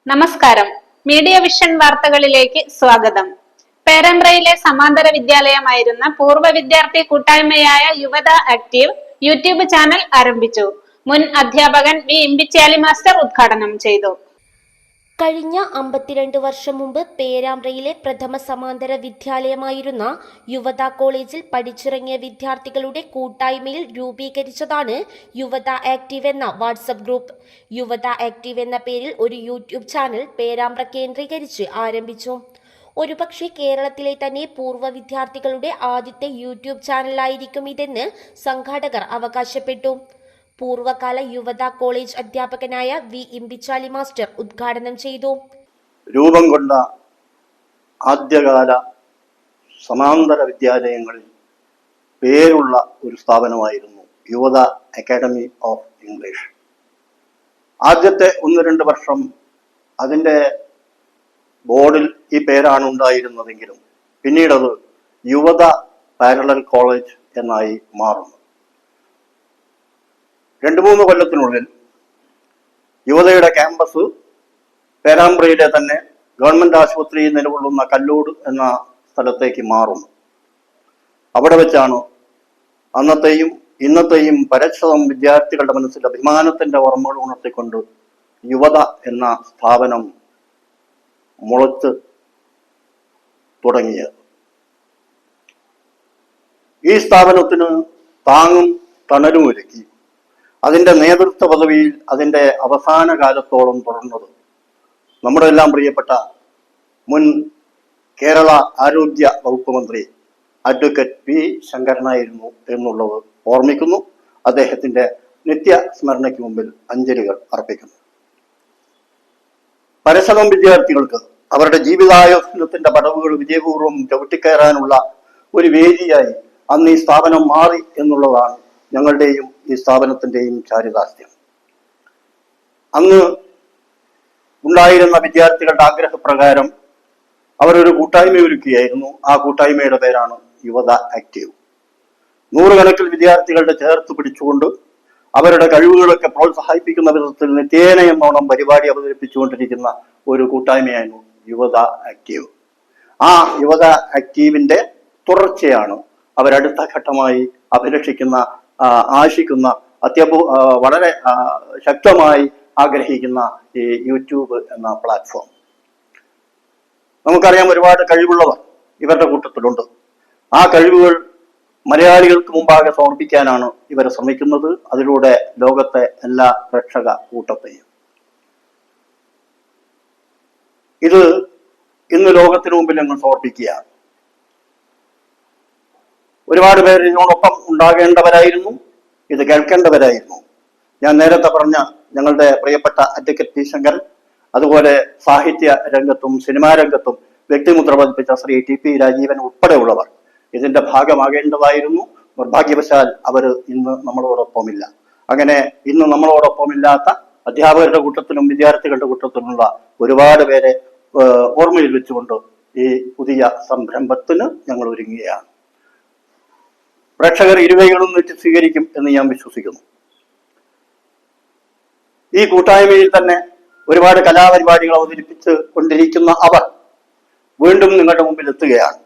നമസ്കാരം. Media vision വാർത്തകളിലേക്ക് സ്വാഗതം. പേരമ്പ്രയിലെ സമാന്തര വിദ്യാലയമായിരുന്ന പൂർവ്വ വിദ്യാർത്ഥി കൂട്ടായ്മയായ യുവത ആക്റ്റീവ് യൂട്യൂബ് ചാനൽ ആരംഭിച്ചു. മുൻ അധ്യാപകൻ വി ഇമ്പിച്ചാലി മാസ്റ്റർ ഉദ്ഘാടനം ചെയ്തു. കഴിഞ്ഞ 52 വർഷം മുമ്പ് പേരാമ്പ്രയിലെ പ്രഥമ സമാന്തര വിദ്യാലയമായിരുന്ന യുവത കോളേജിൽ പഠിച്ചിറങ്ങിയ വിദ്യാർത്ഥികളുടെ കൂട്ടായ്മയിൽ രൂപീകരിച്ചതാണ് യുവത ആക്റ്റീവ് എന്ന വാട്സപ്പ് ഗ്രൂപ്പ്. യുവത ആക്റ്റീവ് എന്ന പേരിൽ ഒരു യൂട്യൂബ് ചാനൽ പേരാമ്പ്ര കേന്ദ്രീകരിച്ച് ആരംഭിച്ചു. ഒരുപക്ഷെ കേരളത്തിലെ തന്നെ പൂർവ്വ വിദ്യാർത്ഥികളുടെ ആദ്യത്തെ യൂട്യൂബ് ചാനലായിരിക്കും ഇതെന്ന് സംഘാടകർ അവകാശപ്പെട്ടു. പൂർവ്വകാല യുവത കോളേജ് അധ്യാപകനായ വി ഇമ്പിച്ചാലി മാസ്റ്റർ ഉദ്ഘാടനം ചെയ്തു. രൂപം കൊണ്ട ആദ്യകാല സമാന്തര വിദ്യാലയങ്ങളിൽ പേരുള്ള ഒരു സ്ഥാപനമായിരുന്നു യുവത അക്കാഡമി ഓഫ് ഇംഗ്ലീഷ്. ആദ്യത്തെ 1-2 വർഷം അതിൻ്റെ ബോർഡിൽ ഈ പേരാണ് ഉണ്ടായിരുന്നതെങ്കിലും പിന്നീടത് യുവത പാരലൽ കോളേജ് എന്നായി മാറുന്നു. 2-3 കൊല്ലത്തിനുള്ളിൽ യുവതയുടെ ക്യാമ്പസ് പേരാമ്പ്രയിലെ തന്നെ ഗവൺമെന്റ് ആശുപത്രി നിലകൊള്ളുന്ന കല്ലൂട് എന്ന സ്ഥലത്തേക്ക് മാറുന്നു. അവിടെ വെച്ചാണ് അന്നത്തെയും ഇന്നത്തെയും പരക്ഷതം വിദ്യാർത്ഥികളുടെ മനസ്സിൽ അഭിമാനത്തിന്റെ ഓർമ്മകൾ ഉണർത്തിക്കൊണ്ട് യുവത എന്ന സ്ഥാപനം മുളച്ച് തുടങ്ങിയത്. ഈ സ്ഥാപനത്തിന് താങ്ങും തണലും ഒരുക്കി അതിൻ്റെ നേതൃത്വ പദവിയിൽ അതിൻ്റെ അവസാന കാലത്തോളം തുടർന്നത് നമ്മുടെ എല്ലാം പ്രിയപ്പെട്ട മുൻ കേരള ആരോഗ്യ വകുപ്പ് മന്ത്രി അഡ്വക്കേറ്റ് പി ശങ്കരനായിരുന്നു എന്നുള്ളത് ഓർമ്മിക്കുന്നു. അദ്ദേഹത്തിൻ്റെ നിത്യസ്മരണയ്ക്ക് മുമ്പിൽ അഞ്ജലികൾ അർപ്പിക്കുന്നു. പരശതം വിദ്യാർത്ഥികൾക്ക് അവരുടെ ജീവിതായോധനത്തിന്റെ പടവുകൾ വിജയപൂർവ്വം ചവിട്ടിക്കയറാനുള്ള ഒരു വേദിയായി അന്ന് ഈ സ്ഥാപനം മാറി എന്നുള്ളതാണ് ഞങ്ങളുടെയും ഈ സ്ഥാപനത്തിൻ്റെയും ചാരിതാർത്ഥ്യം. അന്ന് ഉണ്ടായിരുന്ന വിദ്യാർത്ഥികളുടെ ആഗ്രഹപ്രകാരം അവരൊരു കൂട്ടായ്മ ഒരുക്കുകയായിരുന്നു. ആ കൂട്ടായ്മയുടെ പേരാണ് യുവത ആക്റ്റീവ്. 100 കണക്കിൽ വിദ്യാർത്ഥികളുടെ ചേർത്ത് പിടിച്ചുകൊണ്ട് അവരുടെ കഴിവുകളൊക്കെ പ്രോത്സാഹിപ്പിക്കുന്ന വിധത്തിൽ നിത്യേന എന്നോണം പരിപാടി അവതരിപ്പിച്ചുകൊണ്ടിരിക്കുന്ന ഒരു കൂട്ടായ്മയായിരുന്നു യുവത ആക്റ്റീവ്. ആ യുവത ആക്റ്റീവിന്റെ തുടർച്ചയാണ് അവരടുത്ത ഘട്ടമായി അഭിലഷിക്കുന്ന ആശിക്കുന്ന വളരെ ശക്തമായി ആഗ്രഹിക്കുന്ന ഈ യൂട്യൂബ് എന്ന പ്ലാറ്റ്ഫോം. നമുക്കറിയാം, ഒരുപാട് കഴിവുള്ളവർ ഇവരുടെ കൂട്ടത്തിലുണ്ട്. ആ കഴിവുകൾ മലയാളികൾക്ക് മുമ്പാകെ സമർപ്പിക്കാനാണ് ഇവർ ശ്രമിക്കുന്നത്. അതിലൂടെ ലോകത്തെ എല്ലാ പ്രേക്ഷക കൂട്ടത്തെയും ഇത് ഇന്ന് ലോകത്തിന് മുമ്പിൽ ഞങ്ങൾ സമർപ്പിക്കുകയാണ്. ഒരുപാട് പേർ ഇതിനോടൊപ്പം ഉണ്ടാകേണ്ടവരായിരുന്നു, ഇത് കേൾക്കേണ്ടവരായിരുന്നു. ഞാൻ നേരത്തെ പറഞ്ഞ ഞങ്ങളുടെ പ്രിയപ്പെട്ട അഡ്വക്കേറ്റ് പി ശങ്കരൻ, അതുപോലെ സാഹിത്യ രംഗത്തും സിനിമാ രംഗത്തും വ്യക്തിമുദ്ര പതിപ്പിച്ച ശ്രീ ടി പി രാജീവൻ ഉൾപ്പെടെയുള്ളവർ ഇതിന്റെ ഭാഗമാകേണ്ടതായിരുന്നു. നിർഭാഗ്യവശാൽ അവർ ഇന്ന് നമ്മളോടൊപ്പമില്ല. അങ്ങനെ ഇന്ന് നമ്മളോടൊപ്പമില്ലാത്ത അധ്യാപകരുടെ കൂട്ടത്തിലും വിദ്യാർത്ഥികളുടെ കൂട്ടത്തിലുള്ള ഒരുപാട് പേരെ ഓർമ്മയിൽ വെച്ചുകൊണ്ട് ഈ പുതിയ സംരംഭത്തിന് ഞങ്ങൾ ഒരുങ്ങുകയാണ്. പ്രേക്ഷകർ ഇരുകൈകളും നീട്ടി സ്വീകരിക്കും എന്ന് ഞാൻ വിശ്വസിക്കുന്നു. ഈ കൂട്ടായ്മയിൽ തന്നെ ഒരുപാട് കലാപരിപാടികൾ അവതരിപ്പിച്ച് കൊണ്ടിരിക്കുന്ന അവർ വീണ്ടും നിങ്ങളുടെ മുമ്പിൽ എത്തുകയാണ്.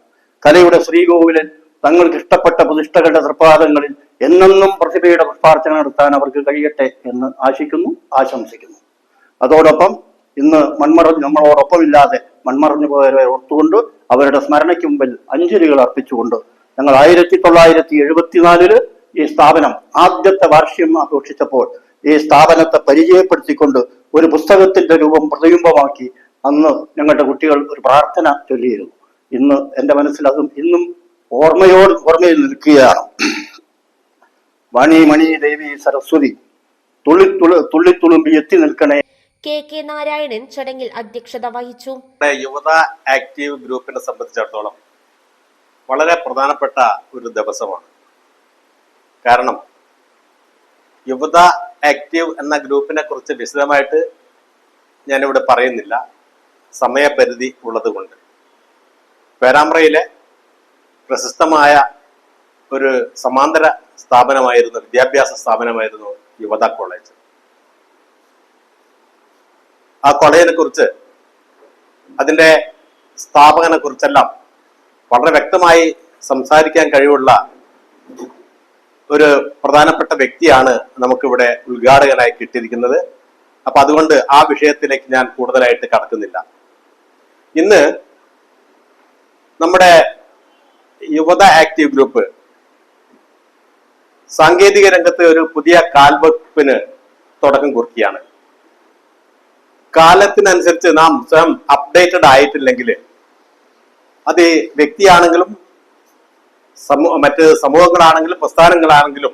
കലയുടെ ശ്രീകോവിലിൽ തങ്ങൾക്ക് ഇഷ്ടപ്പെട്ട പ്രതിഷ്ഠകളുടെ തൃപ്പാദങ്ങളിൽ എന്നെന്നും പ്രതിഭയുടെ പുഷ്പാർച്ചന നടത്താൻ അവർക്ക് കഴിയട്ടെ എന്ന് ആശിക്കുന്നു, ആശംസിക്കുന്നു. അതോടൊപ്പം ഇന്ന് നമ്മളോടൊപ്പമില്ലാതെ മൺമറഞ്ഞു പോയവരെ ഓർത്തുകൊണ്ട് അവരുടെ സ്മരണയ്ക്ക് മുമ്പിൽ അഞ്ജലികൾ അർപ്പിച്ചുകൊണ്ട് ഞങ്ങൾ 1974 ഈ സ്ഥാപനം ആദ്യത്തെ വാർഷികം ആഘോഷിച്ചപ്പോൾ ഈ സ്ഥാപനത്തെ പരിചയപ്പെടുത്തിക്കൊണ്ട് ഒരു പുസ്തകത്തിന്റെ രൂപം പ്രതിബിംബമാക്കി അന്ന് ഞങ്ങളുടെ കുട്ടികൾ ഒരു പ്രാർത്ഥന ചൊല്ലിയിരുന്നു. ഇന്ന് എൻ്റെ മനസ്സിൽ അതും ഇന്നും ഓർമ്മയിൽ നിൽക്കുകയാണ്. മണി ദേവി സരസ്വതി തുള്ളിത്തുളുമ്പി എത്തി നിൽക്കണേ. കെ നാരായണൻ ചടങ്ങിൽ അധ്യക്ഷത വഹിച്ചു. യുവത ആക്റ്റീവ് ഗ്രൂപ്പിനെ സംബന്ധിച്ചിടത്തോളം വളരെ പ്രധാനപ്പെട്ട ഒരു ദിവസമാണ്. കാരണം യുവത ആക്റ്റീവ് എന്ന ഗ്രൂപ്പിനെ കുറിച്ച് വിശദമായിട്ട് ഞാനിവിടെ പറയുന്നില്ല, സമയപരിധി ഉള്ളത് കൊണ്ട്. പേരാമ്പ്രയിലെ പ്രശസ്തമായ ഒരു സമാന്തര വിദ്യാഭ്യാസ സ്ഥാപനമായിരുന്നു യുവത കോളേജ്. ആ കോളേജിനെ കുറിച്ച്, അതിന്റെ സ്ഥാപകനെ കുറിച്ചെല്ലാം വളരെ വ്യക്തമായി സംസാരിക്കാൻ കഴിവുള്ള ഒരു പ്രധാനപ്പെട്ട വ്യക്തിയാണ് നമുക്കിവിടെ ഉദ്ഘാടകനായി കിട്ടിയിരിക്കുന്നത്. അപ്പൊ അതുകൊണ്ട് ആ വിഷയത്തിലേക്ക് ഞാൻ കൂടുതലായിട്ട് കടക്കുന്നില്ല. ഇന്ന് നമ്മുടെ യുവത ആക്റ്റീവ് ഗ്രൂപ്പ് സാങ്കേതിക രംഗത്ത് ഒരു പുതിയ കാൽവെപ്പിന് തുടക്കം കുറിക്കുകയാണ്. കാലത്തിനനുസരിച്ച് നാം സ്വയം അപ്ഡേറ്റഡ് ആയിട്ടില്ലെങ്കിൽ അത് വ്യക്തിയാണെങ്കിലും മറ്റ് സമൂഹങ്ങളാണെങ്കിലും പ്രസ്ഥാനങ്ങളാണെങ്കിലും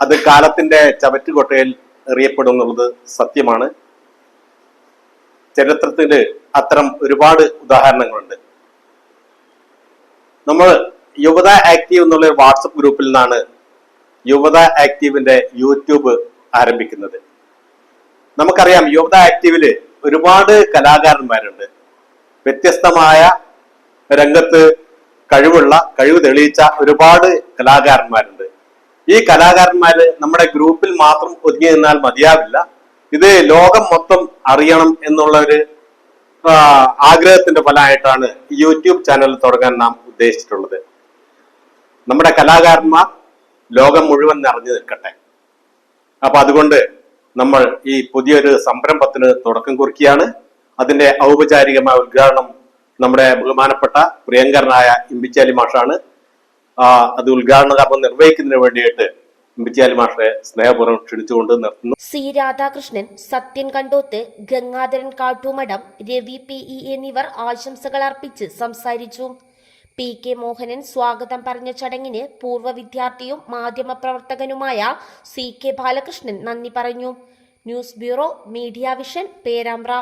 അത് കാലത്തിന്റെ ചവറ്റുകൊട്ടയിൽ എറിയപ്പെടും എന്നുള്ളത് സത്യമാണ്. ചരിത്രത്തില് അത്തരം ഒരുപാട് ഉദാഹരണങ്ങളുണ്ട്. നമ്മൾ യുവത ആക്റ്റീവ് എന്നുള്ള ഒരു വാട്സപ്പ് ഗ്രൂപ്പിൽ നിന്നാണ് യുവത ആക്റ്റീവിന്റെ യൂട്യൂബ് ആരംഭിക്കുന്നത്. നമുക്കറിയാം, യുവത ആക്റ്റീവില് ഒരുപാട് കലാകാരന്മാരുണ്ട്. വ്യത്യസ്തമായ രംഗത്ത് കഴിവ് തെളിയിച്ച ഒരുപാട് കലാകാരന്മാരുണ്ട്. ഈ കലാകാരന്മാര് നമ്മുടെ ഗ്രൂപ്പിൽ മാത്രം ഒതുങ്ങി നിന്നാൽ മതിയാവില്ല. ഇത് ലോകം മൊത്തം അറിയണം എന്നുള്ള ഒരു ആഗ്രഹത്തിന്റെ ഫലമായിട്ടാണ് യൂട്യൂബ് ചാനൽ തുടങ്ങാൻ നാം ഉദ്ദേശിച്ചിട്ടുള്ളത്. നമ്മുടെ കലാകാരന്മാർ ലോകം മുഴുവൻ നിറഞ്ഞു നിൽക്കട്ടെ. അപ്പൊ അതുകൊണ്ട് നമ്മൾ ഈ പുതിയൊരു സംരംഭത്തിന് തുടക്കം കുറിക്കുകയാണ്. അതിന്റെ ഔപചാരികമായ ഉദ്ഘാടനം നമ്മുടെ ബഹുമാനപ്പെട്ട പ്രിയങ്കരനായ ഇമ്പിച്ചാലി മാഷാണ്. അത് ഉദ്ഘാടന കർമ്മം നിർവഹിക്കുന്നതിന് വേണ്ടിയിട്ട് ഇമ്പിച്ചാലി മാഷെ സ്നേഹപൂർവ്വം ക്ഷണിച്ചുകൊണ്ട് നിർത്തുന്നു. സി രാധാകൃഷ്ണൻ, സത്യൻ കണ്ടോത്ത്, ഗംഗാധരൻ കാട്ടുമഠം, രവി PE എന്നിവർ ആശംസകൾ അർപ്പിച്ച് സംസാരിച്ചു. PK മോഹനൻ സ്വാഗതം പറഞ്ഞ ചടങ്ങിന് പൂർവ്വ വിദ്യാർത്ഥിയും മാധ്യമപ്രവർത്തകനുമായ CK ബാലകൃഷ്ണൻ നന്ദി പറഞ്ഞു. News bureau, media vision, Perambra.